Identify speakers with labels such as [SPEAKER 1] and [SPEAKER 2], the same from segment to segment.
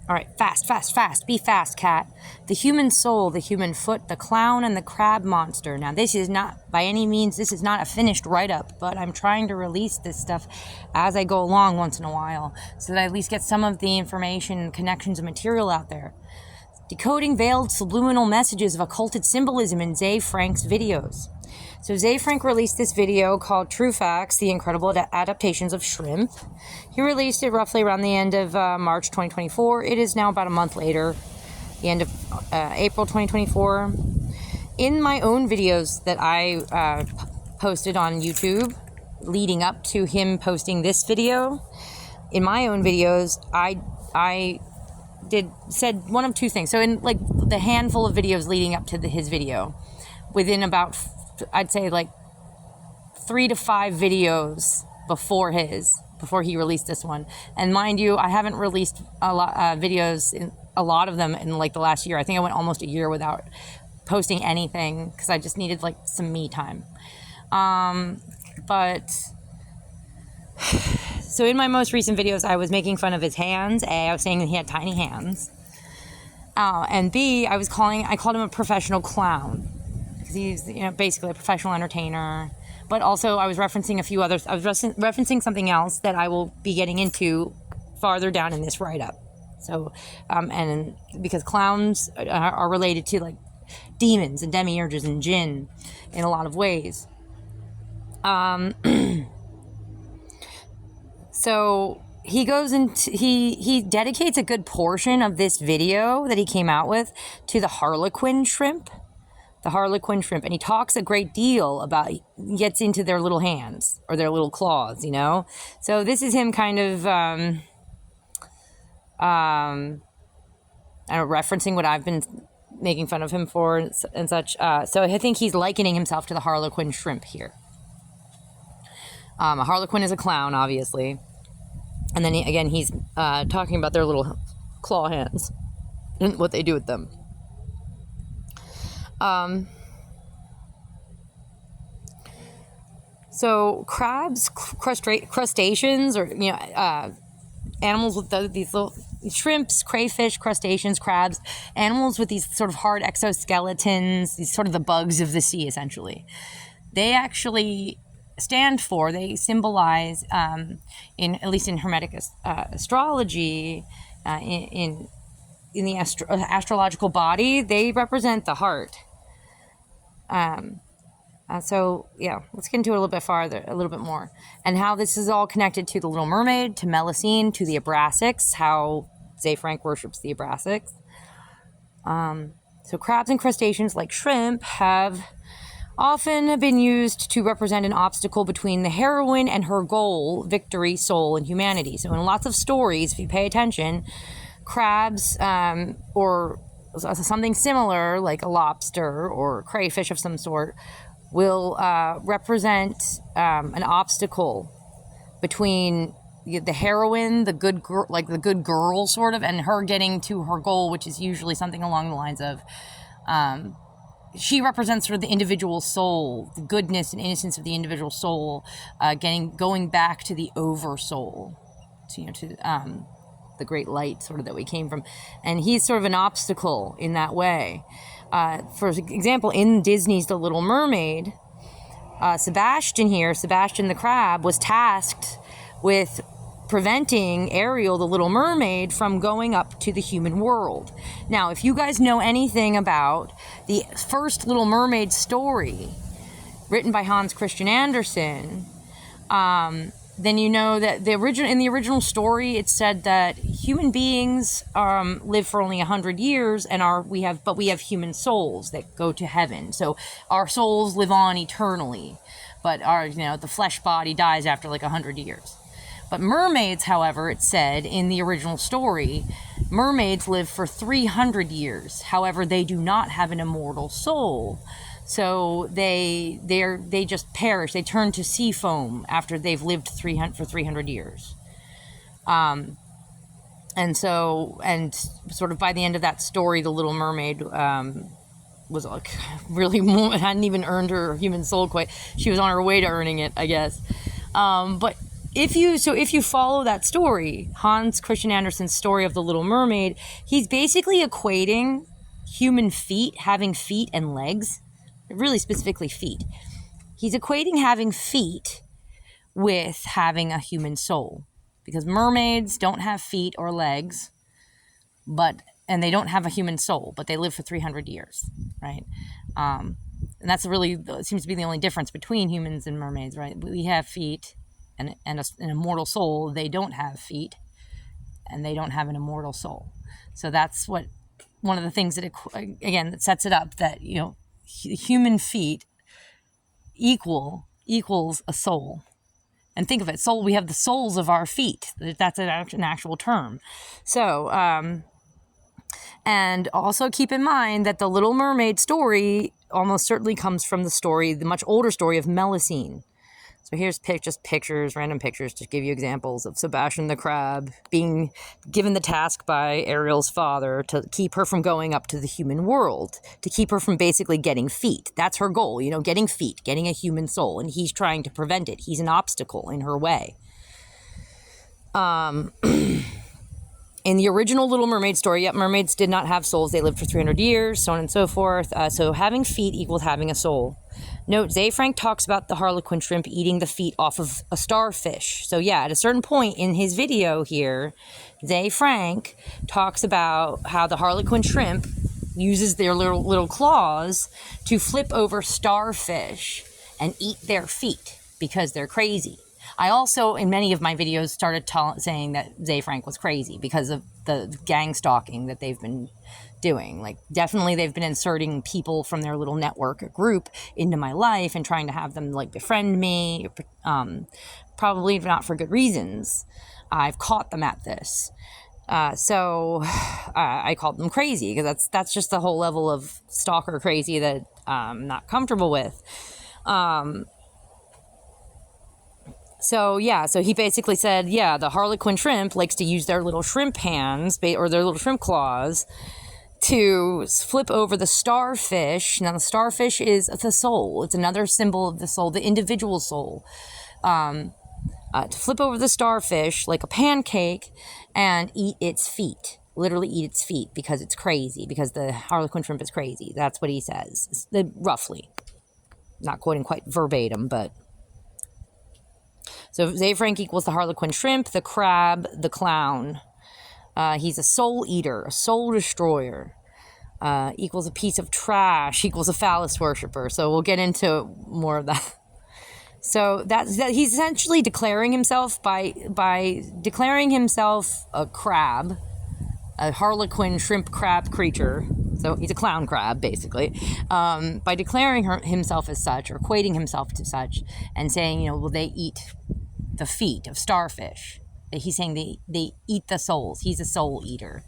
[SPEAKER 1] All right, fast, fast, fast. Be fast, cat. The human soul, the human foot, the clown, and the crab monster. Now, this is not, by any means, this is not a finished write-up, but I'm trying to release this stuff as I go along once in a while, so that I at least get some of the information, connections, and material out there. Decoding veiled subliminal messages of occulted symbolism in Ze Frank's videos. So Ze Frank released this video called True Facts, The Incredible Adaptations of Shrimp. He released it roughly around the end of March 2024. It is now about a month later, the end of April 2024. In my own videos that I posted on YouTube, leading up to him posting this video, in my own videos, I said one of two things. So in like the handful of videos leading up to his video, within about, I'd say like 3 to 5 videos before he released this one. And mind you, I haven't released a lot videos, in a lot of them in like the last year. I think I went almost a year without posting anything because I just needed like some me time. But so in my most recent videos, I was making fun of his hands. A, I was saying that he had tiny hands. And B, I called him a professional clown. Because he's, basically a professional entertainer. But also I was referencing a few others. I was referencing something else that I will be getting into farther down in this write-up. So, and because clowns are related to like demons and demiurges and jinn in a lot of ways. So he goes into, he dedicates a good portion of this video that he came out with to the Harlequin shrimp. The Harlequin shrimp. And he talks a great deal about, gets into their little hands or their little claws, So this is him kind of, referencing what I've been making fun of him for and such. So I think he's likening himself to the Harlequin shrimp here. A Harlequin is a clown, obviously. And then he's talking about their little claw hands and what they do with them. So crabs, crustaceans, or animals with these little shrimps, crayfish, crustaceans, crabs, animals with these sort of hard exoskeletons, these sort of the bugs of the sea, essentially. They actually they symbolize, at least in Hermetic astrology, in the astrological body, they represent the heart. So yeah, let's get into it a little bit more, and how this is all connected to the Little Mermaid, to Melusine, to the Abrasics, how Ze Frank worships the Abrasics. So crabs and crustaceans like shrimp have often been used to represent an obstacle between the heroine and her goal, victory, soul, and humanity. So in lots of stories, if you pay attention, crabs or something similar like a lobster or crayfish of some sort will represent an obstacle between the heroine, the good girl, like the good girl sort of, and her getting to her goal, which is usually something along the lines of she represents sort of the individual soul, the goodness and innocence of the individual soul, going back to the oversoul, to the great light sort of that we came from. And he's sort of an obstacle in that way. For example, in Disney's The Little Mermaid, Sebastian the crab, was tasked with preventing Ariel, the Little Mermaid, from going up to the human world. Now, if you guys know anything about the first Little Mermaid story, written by Hans Christian Andersen, then you know that in the original story, it said that human beings live for only 100 years, and we have human souls that go to heaven. So our souls live on eternally, but the flesh body dies after like 100 years. But mermaids, however, it said in the original story, mermaids live for 300 years. However, they do not have an immortal soul. So they just perish. They turn to sea foam after they've lived for 300 years. And sort of by the end of that story, the Little Mermaid was like really hadn't even earned her human soul quite. She was on her way to earning it, I guess. But if you follow that story, Hans Christian Andersen's story of the Little Mermaid, he's basically equating human feet, having feet and legs, really specifically feet. He's equating having feet with having a human soul, because mermaids don't have feet or legs, and they don't have a human soul, but they live for 300 years, right? And that's really, it seems to be the only difference between humans and mermaids, right? We have feet and an immortal soul. They don't have feet and they don't have an immortal soul. So that's one of the things that, that sets it up, that, human feet equals a soul. And think of it, soul, we have the soles of our feet. That's an actual term. So, and also keep in mind that the Little Mermaid story almost certainly comes from the much older story of Melusine. So here's just pictures, random pictures, to give you examples of Sebastian the Crab being given the task by Ariel's father to keep her from going up to the human world, to keep her from basically getting feet. That's her goal, getting feet, getting a human soul, and he's trying to prevent it. He's an obstacle in her way. In the original Little Mermaid story, mermaids did not have souls. They lived for 300 years, so on and so forth. So having feet equals having a soul. Note, Ze Frank talks about the Harlequin shrimp eating the feet off of a starfish. So yeah, at a certain point in his video here, Ze Frank talks about how the Harlequin shrimp uses their little claws to flip over starfish and eat their feet because they're crazy. I also, in many of my videos, started saying that Ze Frank was crazy because of the gang stalking that they've been doing. Like, definitely they've been inserting people from their little network group into my life and trying to have them, befriend me, probably not for good reasons. I've caught them at this. So I called them crazy, because that's just the whole level of stalker crazy that I'm not comfortable with. So he basically said, the Harlequin shrimp likes to use their little shrimp hands, or their little shrimp claws, to flip over the starfish. Now, the starfish is the soul. It's another symbol of the soul, the individual soul. To flip over the starfish like a pancake and eat its feet. Literally eat its feet, because it's crazy, because the Harlequin shrimp is crazy. That's what he says, roughly. Not quoting quite verbatim, but... So Ze Frank equals the Harlequin shrimp, the crab, the clown. He's a soul eater, a soul destroyer. Equals a piece of trash, equals a phallus worshiper. So we'll get into more of that. So that he's essentially declaring himself by declaring himself a crab, a Harlequin shrimp crab creature. So he's a clown crab, basically. By declaring himself as such, or equating himself to such, and saying, they eat the feet of starfish. He's saying they eat the souls. He's a soul eater,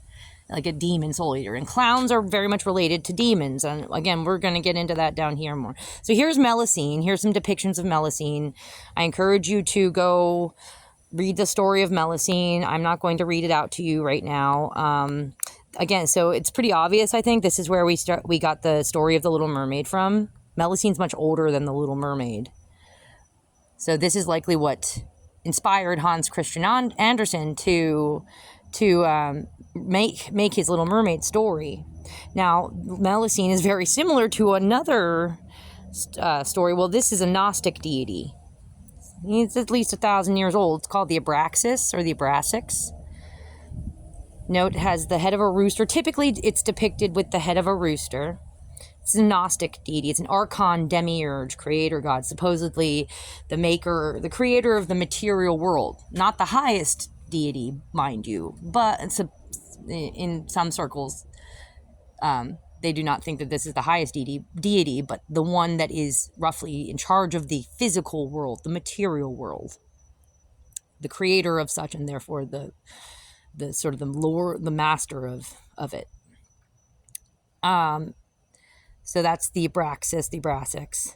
[SPEAKER 1] like a demon soul eater. And clowns are very much related to demons. And again, we're going to get into that down here more. So here's Melusine. Here's some depictions of Melusine. I encourage you to go read the story of Melusine. I'm not going to read it out to you right now. Again, so it's pretty obvious, I think. This is where we got the story of the Little Mermaid from. Melusine's much older than the Little Mermaid. So this is likely what inspired Hans Christian Andersen to make his Little Mermaid story. Now, Melusine is very similar to another story. Well, this is a Gnostic deity. It's at least 1,000 years old. It's called the Abraxas, or the Abrasax. Note, it has the head of a rooster. Typically, it's depicted with the head of a rooster. It's a Gnostic deity. It's an archon demiurge, creator god, supposedly the creator of the material world. Not the highest deity, mind you, but in some circles, they do not think that this is the highest deity, but the one that is roughly in charge of the physical world, the material world, the creator of such, and therefore the sort of the lord, the master of it. So that's the Abraxas, the Abrasax.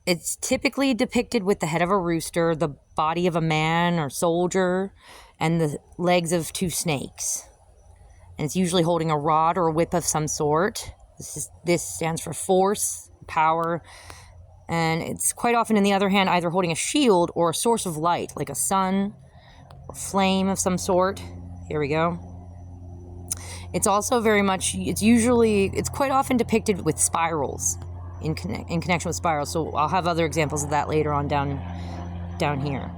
[SPEAKER 1] It's typically depicted with the head of a rooster, the body of a man or soldier, and the legs of two snakes. And it's usually holding a rod or a whip of some sort. This stands for force, power, And it's quite often in the other hand either holding a shield or a source of light, like a sun or flame of some sort. Here we go. It's also very much, it's quite often depicted with spirals, in connection with spirals. So I'll have other examples of that later on down here.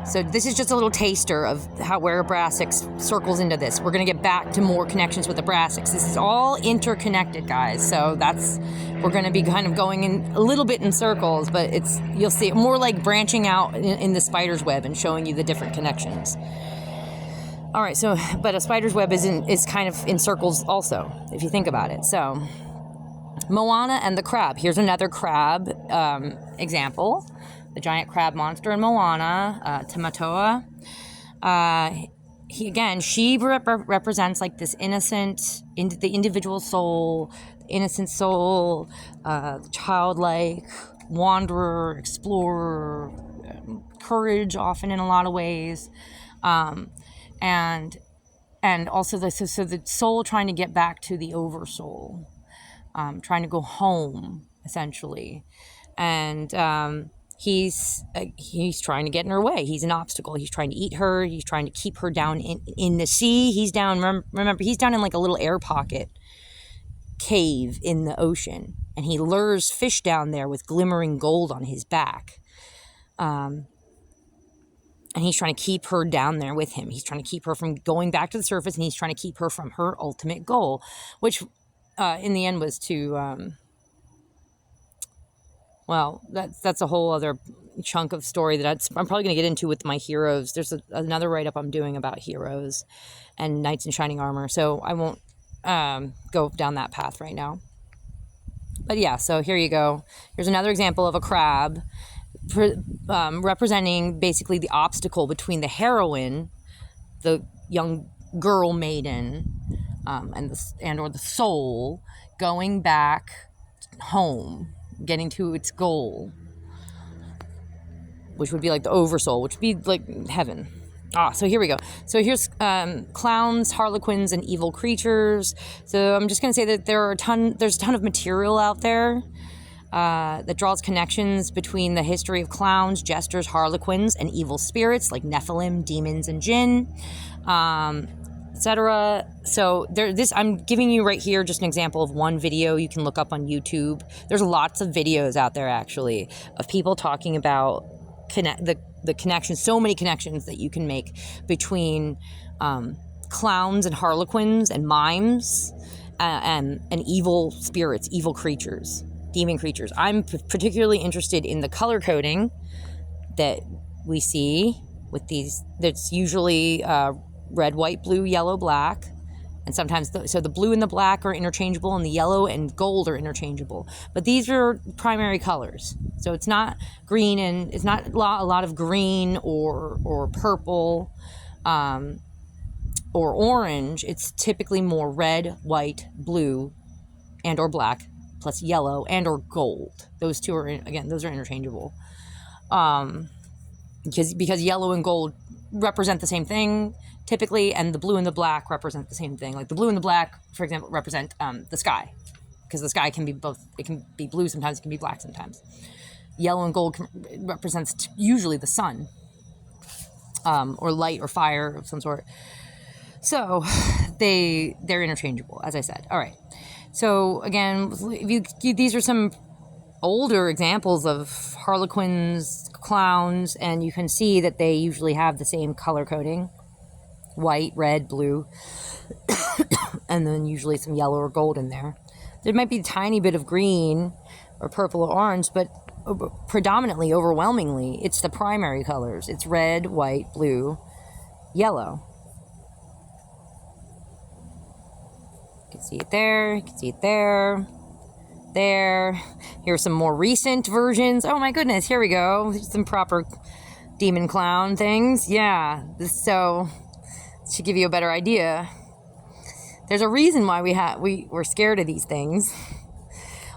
[SPEAKER 1] So this is just a little taster of where Abrasax circles into this. We're going to get back to more connections with Abrasax. This is all interconnected, guys. So we're going to be kind of going in a little bit in circles, but you'll see it more like branching out in the spider's web and showing you the different connections. All right, but a spider's web is kind of in circles also, if you think about it. So Moana and the crab. Here's another crab example. The giant crab monster in Moana, Tamatoa. She represents like this innocent, the individual soul, innocent soul, childlike, wanderer, explorer, courage often in a lot of ways. And also the soul trying to get back to the oversoul, trying to go home, essentially. And he's trying to get in her way. He's an obstacle. He's trying to eat her. He's trying to keep her down in the sea. He's down, remember, he's down in like a little air pocket cave in the ocean. And he lures fish down there with glimmering gold on his back. And he's trying to keep her down there with him. He's trying to keep her from going back to the surface, and he's trying to keep her from her ultimate goal, which in the end was to... Well, that's a whole other chunk of story that I'm probably going to get into with my heroes. There's another write-up I'm doing about heroes and knights in shining armor, so I won't go down that path right now. But yeah, so here you go. Here's another example of a crab representing basically the obstacle between the heroine, the young girl maiden, or the soul going back home, getting to its goal, which would be like the oversoul, which would be like heaven. So here we go. So here's clowns, harlequins, and evil creatures. So I'm just going to say that there's a ton of material out there that draws connections between the history of clowns, jesters, harlequins, and evil spirits like Nephilim, demons, and jinn, etc. So I'm giving you right here just an example of one video you can look up on YouTube. There's lots of videos out there actually of people talking about the connections, so many connections that you can make between clowns and harlequins and mimes and evil spirits, evil creatures, demon creatures. I'm particularly interested in the color coding that we see with these. That's usually red, white, blue, yellow, black. And sometimes, so the blue and the black are interchangeable, and the yellow and gold are interchangeable. But these are primary colors. So it's not green, and it's not a lot of green or purple or orange. It's typically more red, white, blue, and or black, plus yellow and or gold. Those two are, those are interchangeable. Because yellow and gold represent the same thing typically, and the blue and the black represent the same thing. Like the blue and the black, for example, represent the sky, because the sky can be both. It can be blue sometimes, it can be black sometimes. Yellow and gold represents usually the sun, or light or fire of some sort. So they're interchangeable, as I said. All right. So again, these are some older examples of harlequins, clowns, and you can see that they usually have the same color coding: white, red, blue, and then usually some yellow or gold in there. There might be a tiny bit of green or purple or orange, but predominantly, overwhelmingly, it's the primary colors. It's red, white, blue, yellow. You can see it there, you can see it there. There. Here are some more recent versions. Oh my goodness, here we go. Some proper demon clown things. Yeah, so this should give you a better idea. There's a reason why we're scared of these things.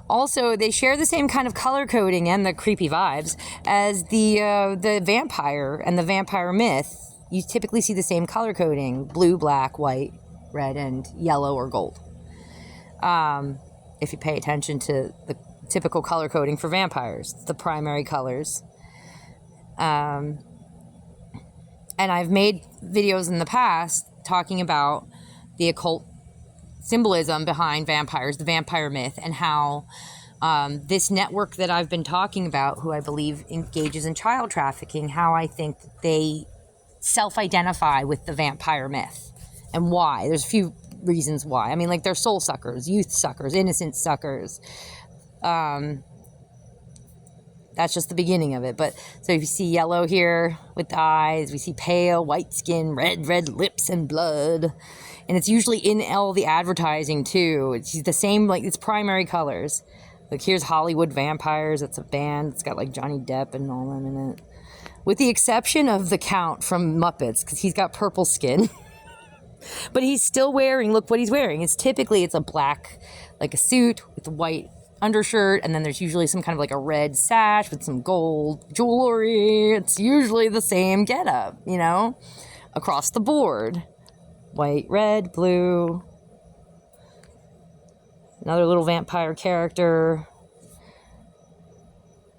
[SPEAKER 1] Also, they share the same kind of color coding and the creepy vibes as the vampire and the vampire myth. You typically see the same color coding: blue, black, white, red, and yellow or gold. If you pay attention to typical color coding for vampires, the primary colors. And I've made videos in the past talking about the occult symbolism behind vampires, the vampire myth, and how this network that I've been talking about, who I believe engages in child trafficking, how I think they self-identify with the vampire myth and why. There's a few reasons why. I mean, like, they're soul suckers, youth suckers, innocent suckers. That's just the beginning of it. But so if you see yellow here with the eyes, we see pale, white skin, red lips and blood. And it's usually in all the advertising too. It's the same, like, it's primary colors. Like, here's Hollywood Vampires. It's a band. It's got like Johnny Depp and all them in it. With the exception of the Count from Muppets, because he's got purple skin. But he's still wearing, look what he's wearing. It's a black, like a suit with a white undershirt, and then there's usually some kind of like a red sash with some gold jewelry. It's usually the same getup, you know, across the board. White, red, blue. Another little vampire character.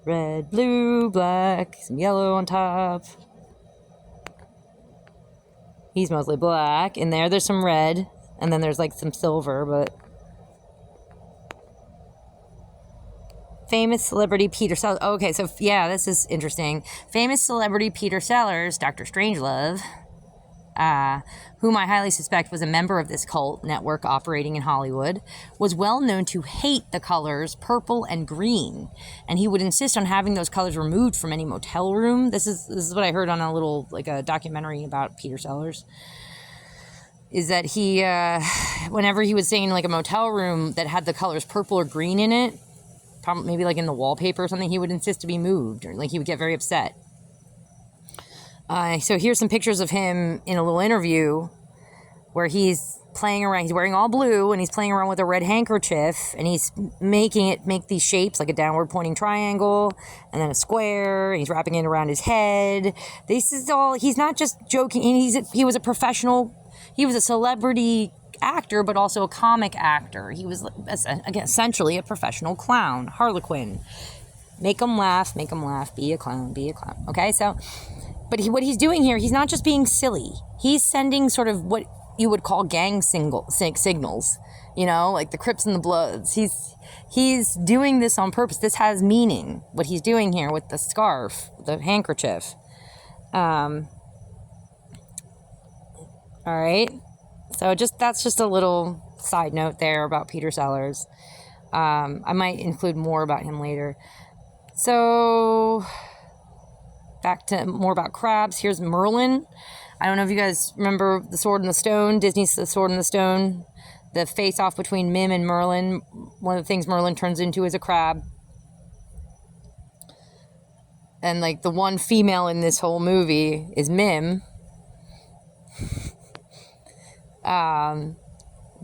[SPEAKER 1] Red, blue, black, some yellow on top. He's mostly black. In there's some red, and then there's like some silver, but... Famous celebrity Peter Sellers. Okay, so yeah, this is interesting. Famous celebrity Peter Sellers, Dr. Strangelove, whom I highly suspect was a member of this cult network operating in Hollywood, was well known to hate the colors purple and green, and he would insist on having those colors removed from any motel room. This is what I heard on a documentary about Peter Sellers. Is that he, whenever he was staying in like a motel room that had the colors purple or green in it, maybe like in the wallpaper or something, he would insist to be moved, or like he would get very upset. So here's some pictures of him in a little interview where he's playing around. He's wearing all blue and he's playing around with a red handkerchief, and he's making it make these shapes like a downward pointing triangle and then a square, and he's wrapping it around his head. This is all, he's not just joking. He was a professional, he was a celebrity actor, but also a comic actor. He was, again, essentially a professional clown, harlequin. Make them laugh, be a clown. Okay, so, but what he's doing here, he's not just being silly. He's sending sort of what you would call gang signals, you know, like the Crips and the Bloods. He's doing this on purpose. This has meaning, what he's doing here with the scarf, the handkerchief. All right. So that's just a little side note there about Peter Sellers. I might include more about him later. So back to more about crabs. Here's Merlin. I don't know if you guys remember The Sword in the Stone, Disney's The Sword in the Stone, the face-off between Mim and Merlin. One of the things Merlin turns into is a crab. And like the one female in this whole movie is Mim.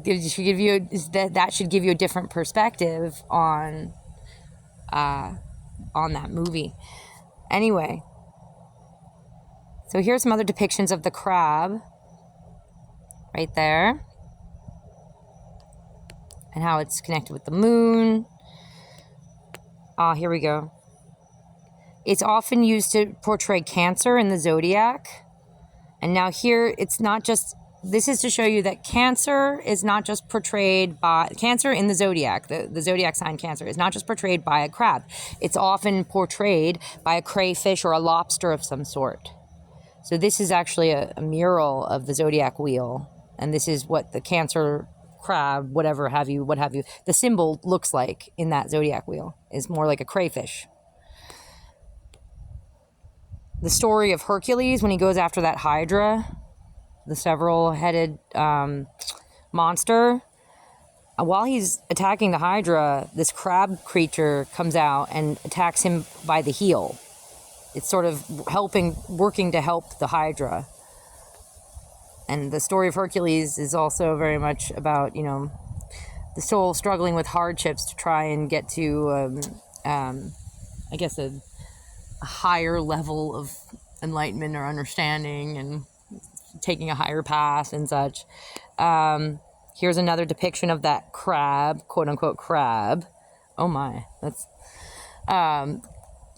[SPEAKER 1] Should give you that should give you a different perspective on that movie. Anyway, so here's some other depictions of the crab right there, and how it's connected with the moon. Here we go. It's often used to portray Cancer in the zodiac, and now here it's not just. This is to show you that Cancer is not just portrayed by... Cancer in the zodiac, the zodiac sign Cancer, is not just portrayed by a crab. It's often portrayed by a crayfish or a lobster of some sort. So this is actually a mural of the zodiac wheel. And this is what the Cancer crab, what have you, the symbol looks like in that zodiac wheel. Is more like a crayfish. The story of Hercules when he goes after that Hydra... the several-headed monster. While he's attacking the Hydra, this crab creature comes out and attacks him by the heel. It's sort of working to help the Hydra. And the story of Hercules is also very much about, you know, the soul struggling with hardships to try and get to, I guess, a higher level of enlightenment or understanding, and taking a higher path and such. Here's another depiction of that crab, quote unquote crab, Oh my, that's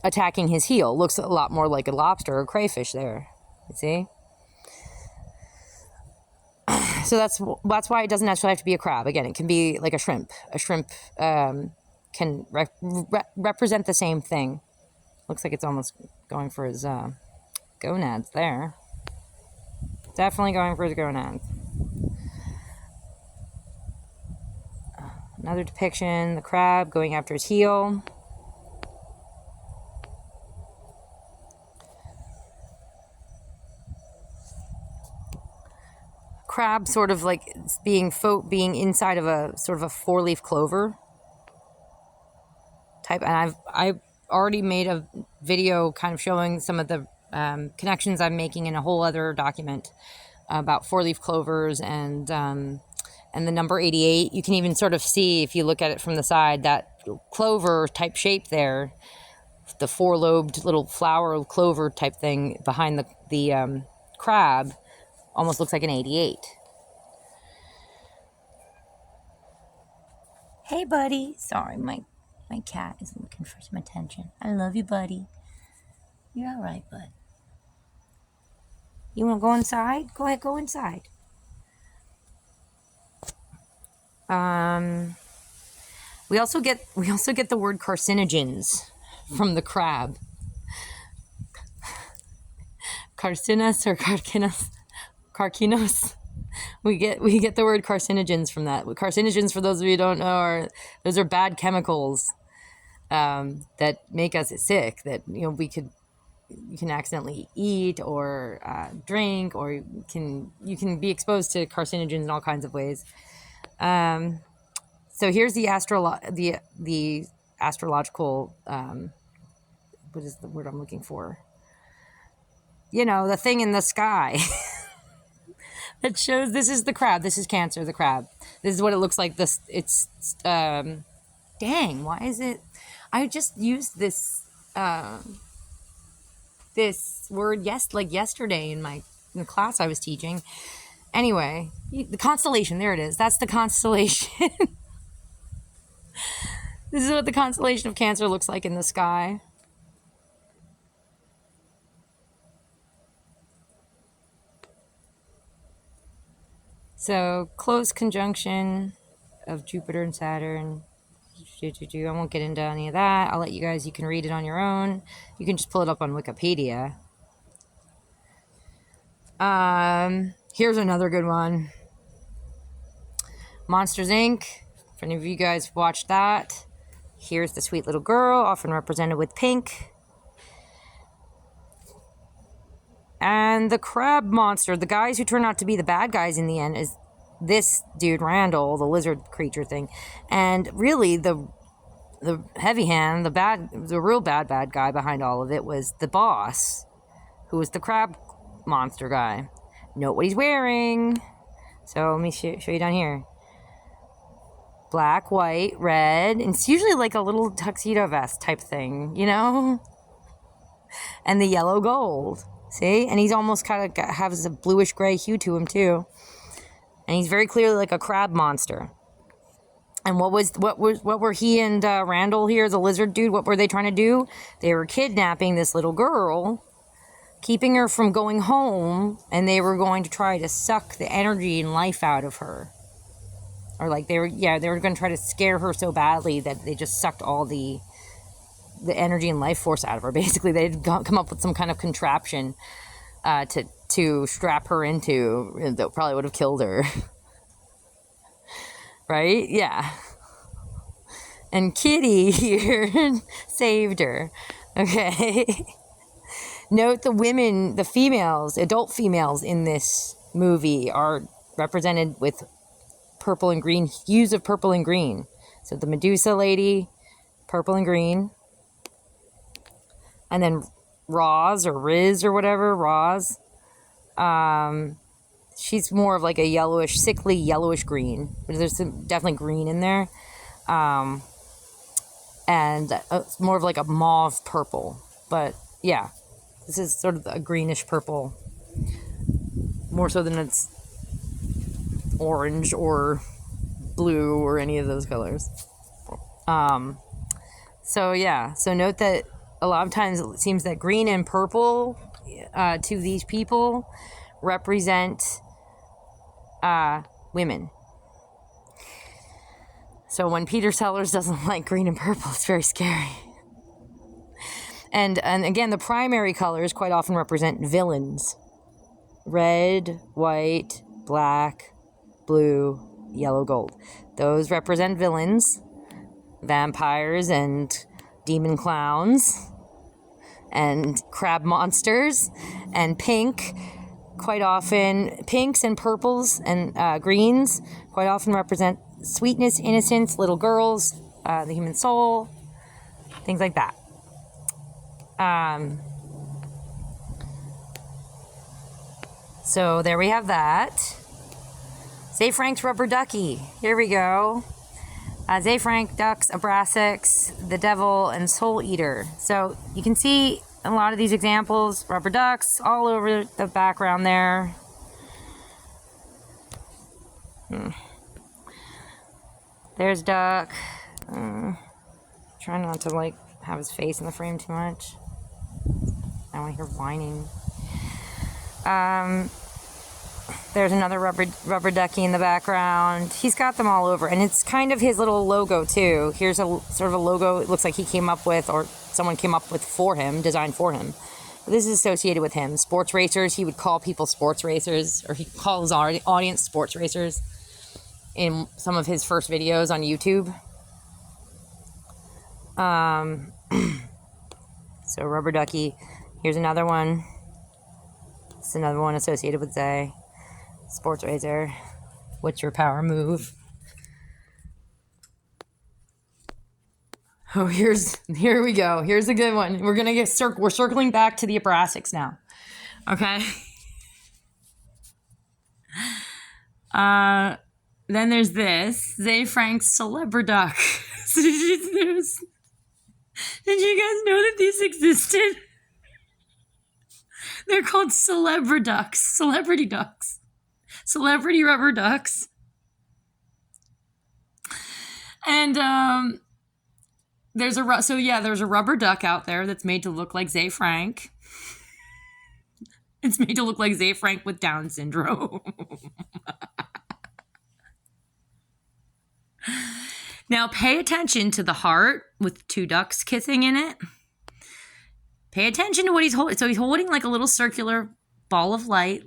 [SPEAKER 1] attacking his heel. Looks a lot more like a lobster or crayfish there. You see? So that's why it doesn't necessarily have to be a crab. Again, it can be like a shrimp. A shrimp can represent the same thing. Looks like it's almost going for his gonads there. Definitely going for his gonads. Another depiction, the crab going after his heel. Crab sort of like being inside of a sort of a 4-leaf clover type. And I've already made a video kind of showing some of the connections I'm making in a whole other document about 4-leaf clovers and the number 88. You can even sort of see, if you look at it from the side, that clover type shape there, the 4-lobed little flower clover type thing behind the crab, almost looks like an 88. Hey, buddy. Sorry, my cat is looking for some attention. I love you, buddy. You're all right, bud. You want to go inside? Go ahead, go inside. We also get the word carcinogens from the crab. Carcinus or carcinos. We get the word carcinogens from that. Carcinogens, for those of you who don't know, those are bad chemicals that make us sick. That you can accidentally eat or drink, or you can be exposed to carcinogens in all kinds of ways. So here's the astrological. What is the word I'm looking for? The thing in the sky. It shows this is the crab. This is Cancer, the crab. This is what it looks like. Dang, why is it? I just used this this word yesterday in the class I was teaching. Anyway, the constellation. There it is. That's the constellation. This is what the constellation of Cancer looks like in the sky. So, close conjunction of Jupiter and Saturn. I won't get into any of that. I'll let you guys, you can read it on your own. You can just pull it up on Wikipedia. Here's another good one. Monsters, Inc. If any of you guys watched that, here's the sweet little girl, often represented with pink. And the crab monster, the guys who turn out to be the bad guys in the end, is this dude, Randall, the lizard creature thing. And really, the heavy hand, the real bad guy behind all of it was the boss, who was the crab monster guy. Note what he's wearing. So let me show you down here. Black, white, red. And it's usually like a little tuxedo vest type thing, And the yellow gold. See? And he's almost kind of has a bluish gray hue to him too. And he's very clearly like a crab monster. And what were he and Randall here, the lizard dude, what were they trying to do? They were kidnapping this little girl, keeping her from going home, and they were going to try to suck the energy and life out of her. Or like they were going to try to scare her so badly that they just sucked all the energy and life force out of her. Basically, they'd come up with some kind of contraption to strap her into that probably would have killed her. Right? Yeah. And Kitty here saved her. Okay. Note the females, adult females in this movie are represented with purple and green, hues of purple and green. So the Medusa lady, purple and green. And then Roz or Riz or whatever, Roz. She's more of like a yellowish, sickly yellowish green. But there's definitely green in there. And it's more of like a mauve purple. But yeah, this is sort of a greenish purple. More so than it's orange or blue or any of those colors. So yeah, so note that a lot of times it seems that green and purple to these people represent women. So when Peter Sellers doesn't like green and purple, it's very scary. And again, the primary colors quite often represent villains. Red, white, black, blue, yellow, gold. Those represent villains, vampires and demon clowns and crab monsters. And pink, quite often, pinks and purples and greens quite often represent sweetness, innocence, little girls, the human soul, things like that. So there we have that. Ze Frank's rubber ducky. Here we go. Ze Frank, ducks, Abrasax, the devil, and soul eater. So you can see a lot of these examples, rubber ducks, all over the background there. There's duck. Trying not to have his face in the frame too much. I don't want to hear whining. There's another rubber ducky in the background. He's got them all over, and it's kind of his little logo too. Here's a sort of a logo it looks like he came up with, or someone came up with for him, designed for him. This is associated with him. Sports racers, he would call people sports racers, or he calls his audience sports racers in some of his first videos on YouTube. So rubber ducky. Here's another one. It's another one associated with Zay. Sports racer. What's your power move? Oh, here we go. Here's a good one. We're gonna we're circling back to the Abrasax now. Okay. Then there's this Ze Frank's Celebriduck. Did you guys know that these existed? They're called Celebriducks, celebrity ducks, celebrity rubber ducks. And there's a rubber duck out there that's made to look like Ze Frank. It's made to look like Ze Frank with Down syndrome. Now pay attention to the heart with two ducks kissing in it. Pay attention to what he's holding. So he's holding like a little circular ball of light,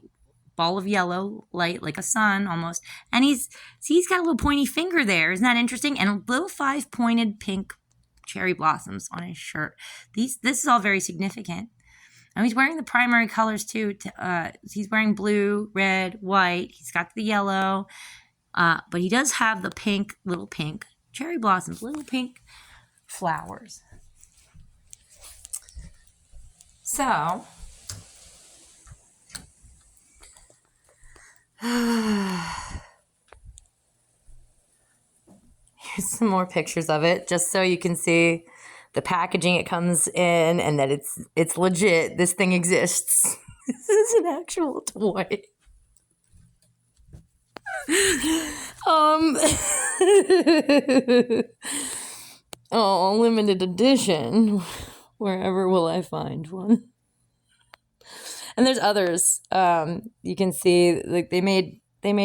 [SPEAKER 1] ball of yellow light, like a sun almost. And he's got a little pointy finger there. Isn't that interesting? And a little 5-pointed pink cherry blossoms on his shirt. This is all very significant. And he's wearing the primary colors too. He's wearing blue, red, white. He's got the yellow. But he does have the little pink cherry blossoms, little pink flowers. So, here's some more pictures of it, just so you can see the packaging it comes in and that it's legit. This thing exists. This is an actual toy. Oh, limited edition. Wherever will I find one? And there's others. You can see like they made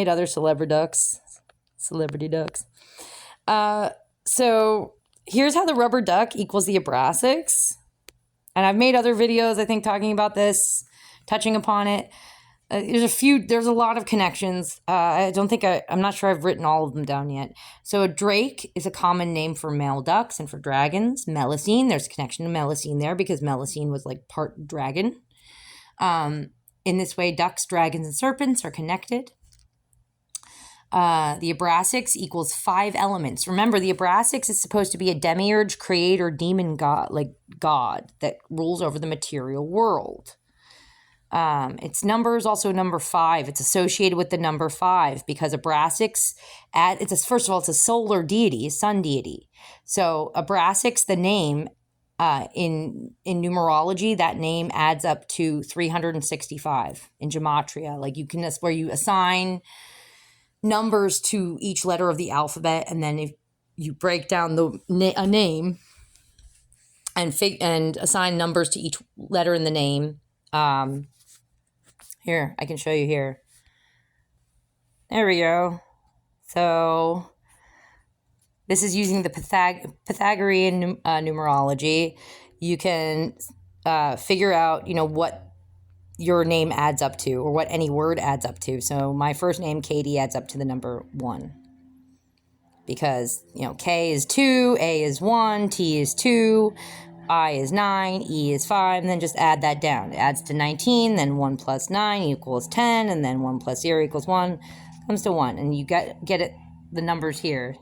[SPEAKER 1] other celebrity ducks. So here's how the rubber duck equals the Abrasax. And I've made other videos, I think, talking about this, touching upon it. There's a lot of connections. I'm not sure I've written all of them down yet. So a drake is a common name for male ducks and for dragons. Melusine, there's a connection to Melusine there because Melusine was like part dragon. In this way, ducks, dragons, and serpents are connected. The Abrasax equals 5 elements. Remember, the Abrasax is supposed to be a demiurge, creator, demon god, like god that rules over the material world. Its number is also number 5. It's associated with the number 5 because Abrasax, first of all, it's a solar deity, a sun deity. So Abrasax, the name, in numerology, that name adds up to 365 in gematria. That's where you assign numbers to each letter of the alphabet, and then if you break down a name, and assign numbers to each letter in the name. Here, I can show you here. There we go. So this is using the Pythagorean numerology. You can figure out, what your name adds up to, or what any word adds up to. So my first name, Katie, adds up to the number 1. Because, K is 2, A is 1, T is 2, I is 9, E is 5, and then just add that down. It adds to 19, then 1 plus 9 equals 10, and then 1 plus 0 equals 1, comes to 1. And you get it, the numbers here,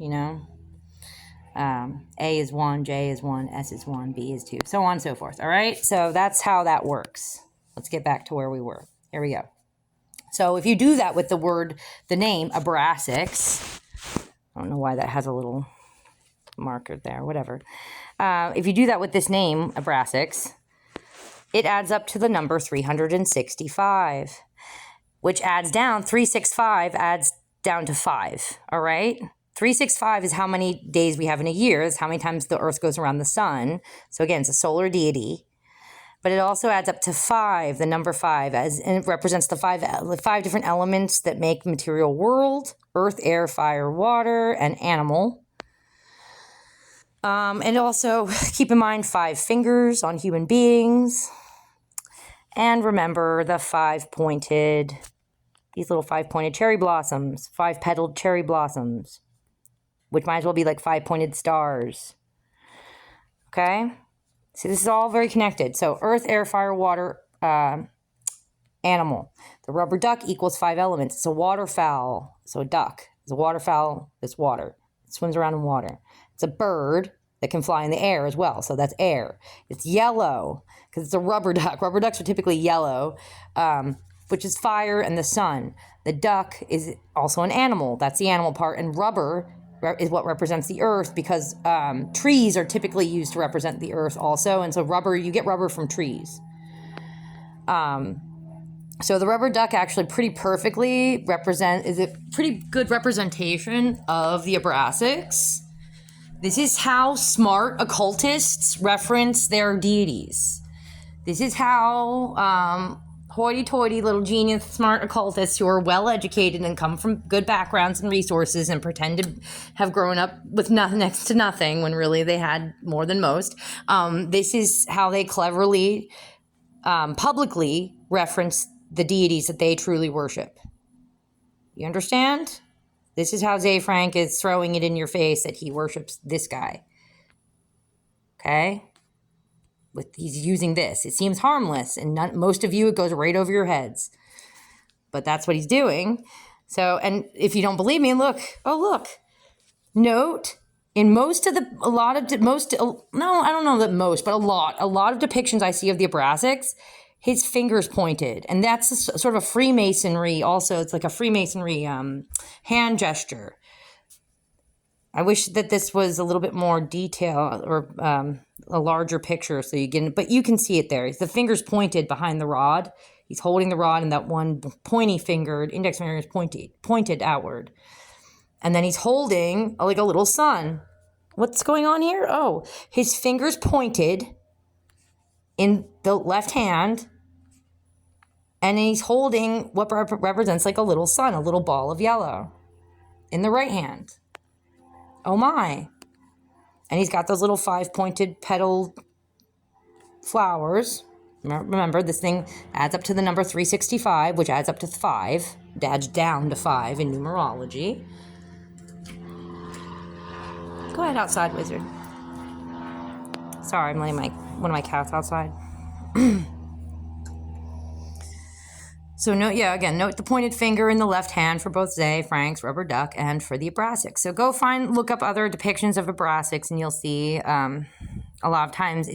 [SPEAKER 1] A is 1, J is 1, S is 1, B is 2, so on and so forth. All right, so that's how that works. Let's get back to where we were. Here we go. So if you do that with the name Abraxas, I don't know why that has a little marker there, whatever. If you do that with this name, Abraxas, it adds up to the number 365, which adds down, 365 adds down to 5, all right? 365 is how many days we have in a year. It's how many times the Earth goes around the sun. So again, it's a solar deity. But it also adds up to 5, the number 5, and it represents the five different elements that make the material world: earth, air, fire, water, and animal. And also keep in mind 5 fingers on human beings. And remember the these little 5-pointed cherry blossoms, 5-petaled cherry blossoms, which might as well be like 5-pointed stars. Okay? So this is all very connected. So earth, air, fire, water, animal. The rubber duck equals 5 elements. It's a waterfowl. So a duck is a waterfowl. It's water. It swims around in water. It's a bird that can fly in the air as well. So that's air. It's yellow because it's a rubber duck. Rubber ducks are typically yellow, which is fire and the sun. The duck is also an animal. That's the animal part. And rubber is what represents the earth, because trees are typically used to represent the earth also. And so you get rubber from trees. So the rubber duck actually pretty perfectly is a pretty good representation of the Abraxas. This is how smart occultists reference their deities. This is how hoity-toity little genius smart occultists who are well-educated and come from good backgrounds and resources and pretend to have grown up with next to nothing when really they had more than most. This is how they cleverly, publicly reference the deities that they truly worship. You understand? This is how Ze Frank is throwing it in your face that he worships this guy. Okay? He's using this. It seems harmless, and most of you, it goes right over your heads. But that's what he's doing. So, and if you don't believe me, look. Note, in a lot of depictions I see of the Abraxas, his finger's pointed. And that's sort of a Freemasonry also. It's like a Freemasonry hand gesture. I wish that this was a little bit more detail or a larger picture but you can see it there. The finger's pointed behind the rod. He's holding the rod, and that one pointy-fingered index finger is pointed outward. And then he's holding like a little sun. What's going on here? Oh, his finger's pointed in the left hand, and he's holding what represents like a little sun, a little ball of yellow in the right hand. Oh my. And he's got those little 5-pointed petal flowers. Remember, this thing adds up to the number 365, which adds up to 5. Adds down to 5 in numerology. Go ahead outside, wizard. Sorry, I'm letting one of my cats outside. So note the pointed finger in the left hand for both Ze, Frank's rubber duck, and for the Abraxas. So go look up other depictions of Abraxas, and you'll see a lot of times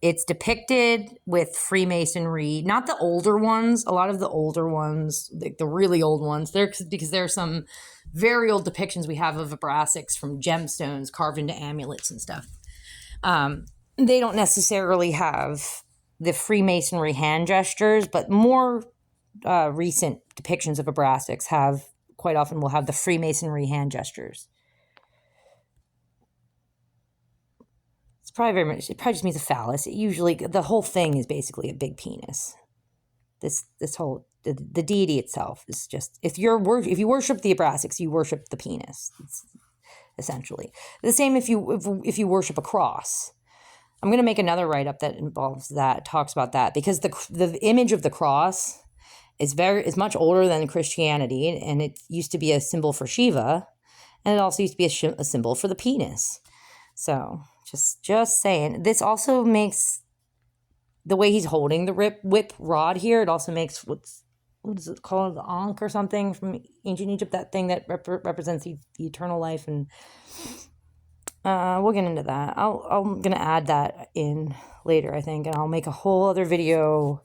[SPEAKER 1] it's depicted with Freemasonry, not the older ones. A lot of the older ones, the really old ones, because there are some very old depictions we have of Abraxas from gemstones carved into amulets and stuff. They don't necessarily have the Freemasonry hand gestures, but more recent depictions of Abraxas will have the Freemasonry hand gestures. It's probably very much, it probably just means a phallus. It usually, the whole thing is basically a big penis. This whole, the deity itself is just, if you worship the Abrasics, you worship the penis. It's essentially the same if you worship a cross. I'm going to make another write-up that involves that, talks about that, because the image of the cross is much older than Christianity, and it used to be a symbol for Shiva, and it also used to be a symbol for the penis. So just saying. This also makes the way he's holding the whip rod here. It also makes what is it called, the Ankh or something from ancient Egypt, that thing that represents the eternal life. And we'll get into that. I'm gonna add that in later, I think, and I'll make a whole other video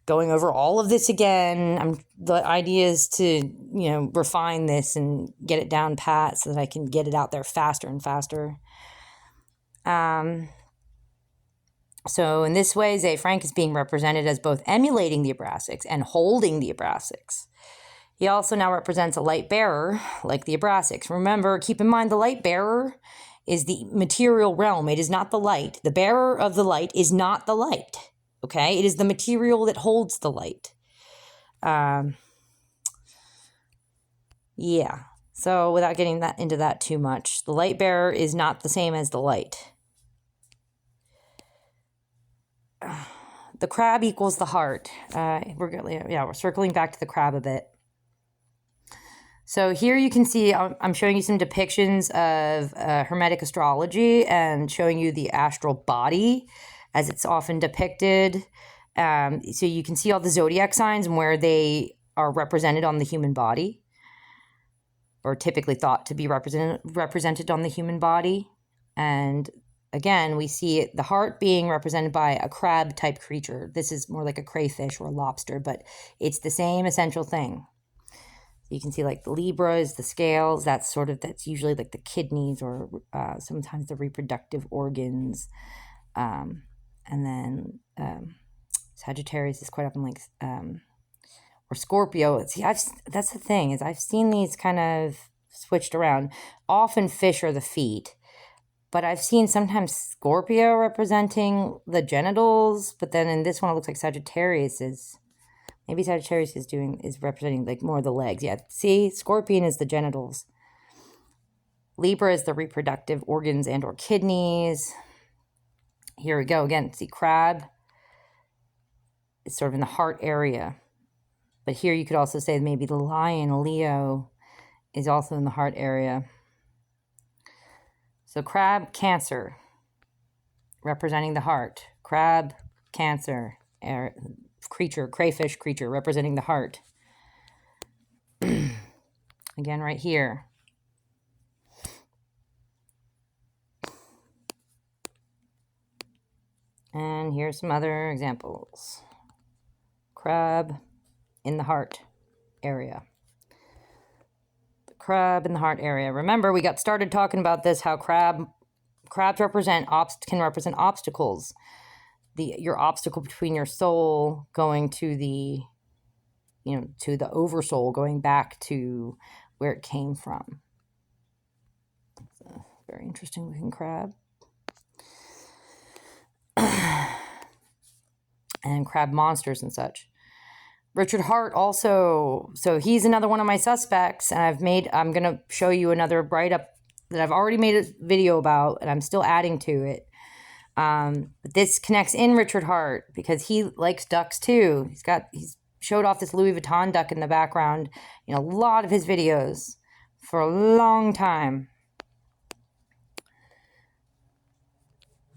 [SPEAKER 1] going over all of this again. The idea is to refine this and get it down pat so that I can get it out there faster and faster. So in this way, Ze Frank is being represented as both emulating the Abrasics and holding the Abrasics. He also now represents a light bearer like the Abrasics. Remember, keep in mind, the light bearer is the material realm. It is not the light. The bearer of the light is not the light. Okay? It is the material that holds the light. Yeah. So without getting into that too much, the light bearer is not the same as the light. The crab equals the heart. We're circling back to the crab a bit. So here you can see, I'm showing you some depictions of Hermetic astrology and showing you the astral body as it's often depicted. So you can see all the zodiac signs and where they are represented on the human body, or typically thought to be represented on the human body. And again, we see the heart being represented by a crab-type creature. This is more like a crayfish or a lobster, but it's the same essential thing. You can see like the Libra is the scales. That's usually like the kidneys or sometimes the reproductive organs. And then Sagittarius is quite often like, or Scorpio. See, that's the thing, is I've seen these kind of switched around. Often fish are the feet, but I've seen sometimes Scorpio representing the genitals. But then in this one, it looks like Sagittarius is. Maybe Sagittarius is representing like more of the legs. Yeah, see, Scorpion is the genitals. Libra is the reproductive organs and or kidneys. Here we go again. See, crab is sort of in the heart area. But here you could also say maybe the lion, Leo, is also in the heart area. So crab, Cancer, representing the heart. Crab, Cancer, creature, crayfish creature, representing the heart. Again, right here. And here's some other examples. Crab in the heart area. The crab in the heart area. Remember, we got started talking about this, how crabs can represent obstacles. Your obstacle between your soul going to the oversoul, going back to where it came from. It's a very interesting looking crab. And crab monsters and such. Richard Hart also, so he's another one of my suspects, and I'm going to show you another write-up that I've already made a video about, and I'm still adding to it. But this connects in Richard Hart because he likes ducks too. He's showed off this Louis Vuitton duck in the background in a lot of his videos for a long time.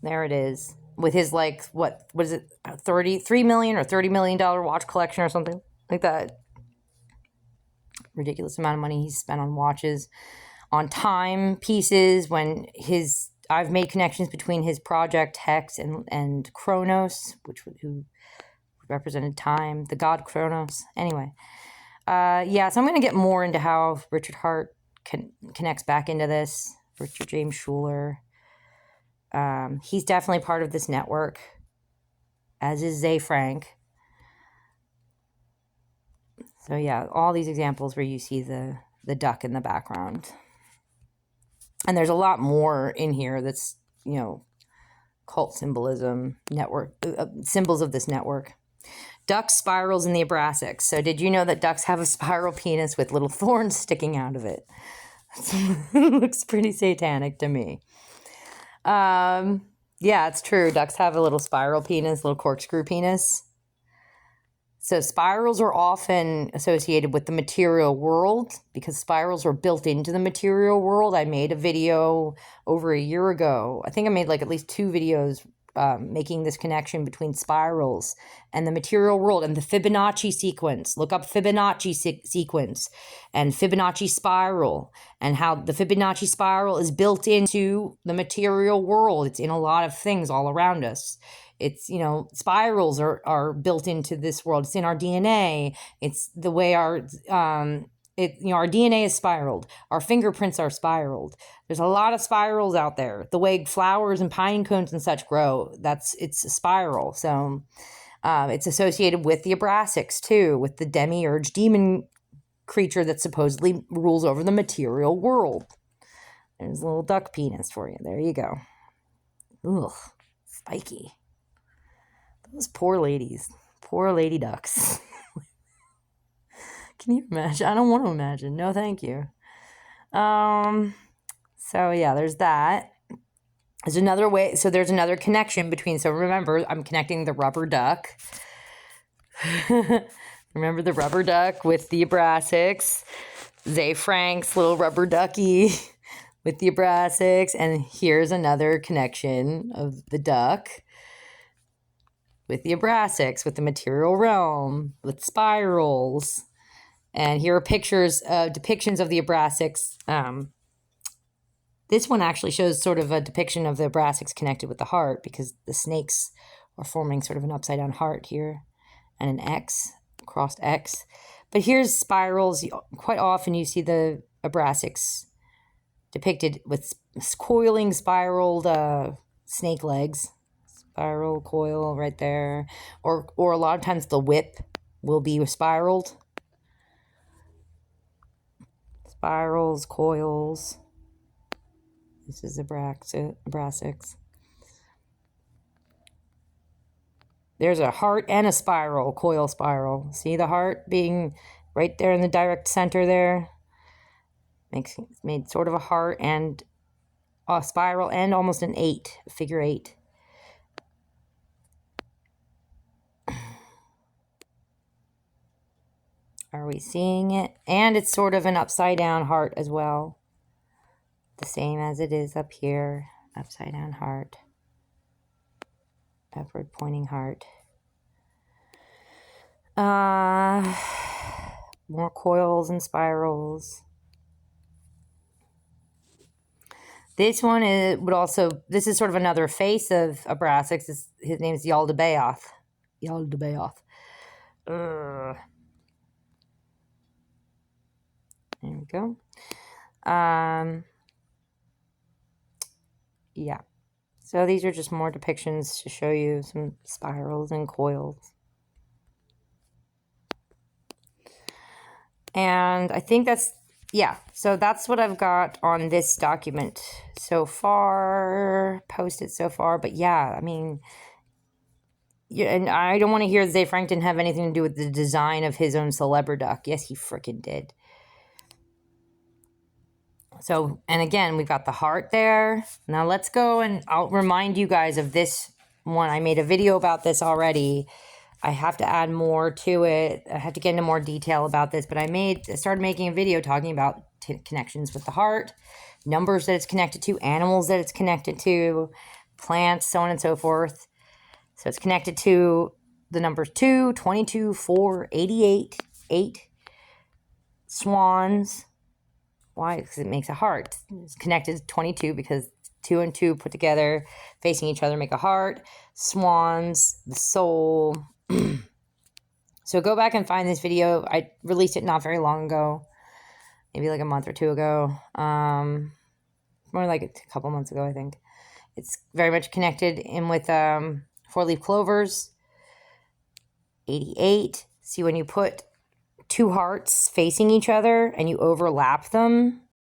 [SPEAKER 1] There it is. With his what is it, 33 million or $30 million watch collection or something like that. Ridiculous amount of money he's spent on watches, on timepieces. I've made connections between his project Hex and Kronos, who represented time, the god Kronos. Anyway, so I'm going to get more into how Richard Hart connects back into this. Richard James Schuler. He's definitely part of this network, as is Ze Frank. So yeah, all these examples where you see the duck in the background. And there's a lot more in here that's, cult symbolism network, symbols of this network. Duck spirals in the Abrasax. So did you know that ducks have a spiral penis with little thorns sticking out of it? Looks pretty satanic to me. Yeah, it's true. Ducks have a little spiral penis, little corkscrew penis. So spirals are often associated with the material world because spirals are built into the material world. I made a video over a year ago. I think I made like at least 2 videos making this connection between spirals and the material world and the Fibonacci sequence. Look up Fibonacci sequence and Fibonacci spiral and how the Fibonacci spiral is built into the material world. It's in a lot of things all around us. It's, you know, spirals are built into this world. It's in our DNA. It's the way our our DNA is spiraled. Our fingerprints are spiraled. There's a lot of spirals out there. The way flowers and pine cones and such grow, it's a spiral. So it's associated with the Abrasax too, with the demiurge demon creature that supposedly rules over the material world. There's a little duck penis for you. There you go. Ugh, spiky. Those poor ladies. Poor lady ducks. Can you imagine? I don't want to imagine. No, thank you. So yeah, there's that. There's another way. So there's another connection between, so remember, I'm connecting the rubber duck. Remember the rubber duck with the Abrasax. Ze Frank's little rubber ducky with the Abrasax. And here's another connection of the duck with the Abrasax, with the material realm, with spirals. And here are pictures, depictions of the Abrasax. This one actually shows sort of a depiction of the Abrasax connected with the heart because the snakes are forming sort of an upside down heart here and an X, crossed X. But here's spirals. Quite often you see the Abrasax depicted with coiling, spiraled snake legs. Spiral, coil right there. Or a lot of times the whip will be spiraled. Spirals, coils. This is Abrasax. There's a heart and a spiral, coil spiral. See the heart being right there in the direct center there? Made sort of a heart and a spiral and almost an 8, a figure 8. Are we seeing it? And it's sort of an upside down heart as well. The same as it is up here. Upside down heart. Upward pointing heart. More coils and spirals. This one this is sort of another face of Abrasax. His name is Yaldabaoth. Yaldabaoth. There we go. Yeah. So these are just more depictions to show you some spirals and coils. And I think so that's what I've got on this document so far, posted so far. But yeah, I mean, yeah, and I don't want to hear that Ze Frank didn't have anything to do with the design of his own Celebriduck. Yes, he freaking did. So, and again, we've got the heart there. Now let's go and I'll remind you guys of this one. I made a video about this already. I have to add more to it. I have to get into more detail about this, but I started making a video talking about connections with the heart, numbers that it's connected to, animals that it's connected to, plants, so on and so forth. So it's connected to the numbers 2, 22, 4, 88, 8, swans. Why? Because it makes a heart. It's connected to 22 because 2 and 2 put together, facing each other, make a heart. Swans, the soul. So go back and find this video. I released it not very long ago. Maybe like a month or 2 ago. More like a couple months ago, I think. It's very much connected in with 4-leaf clovers. 88. See, when you put 2 hearts facing each other and you overlap them,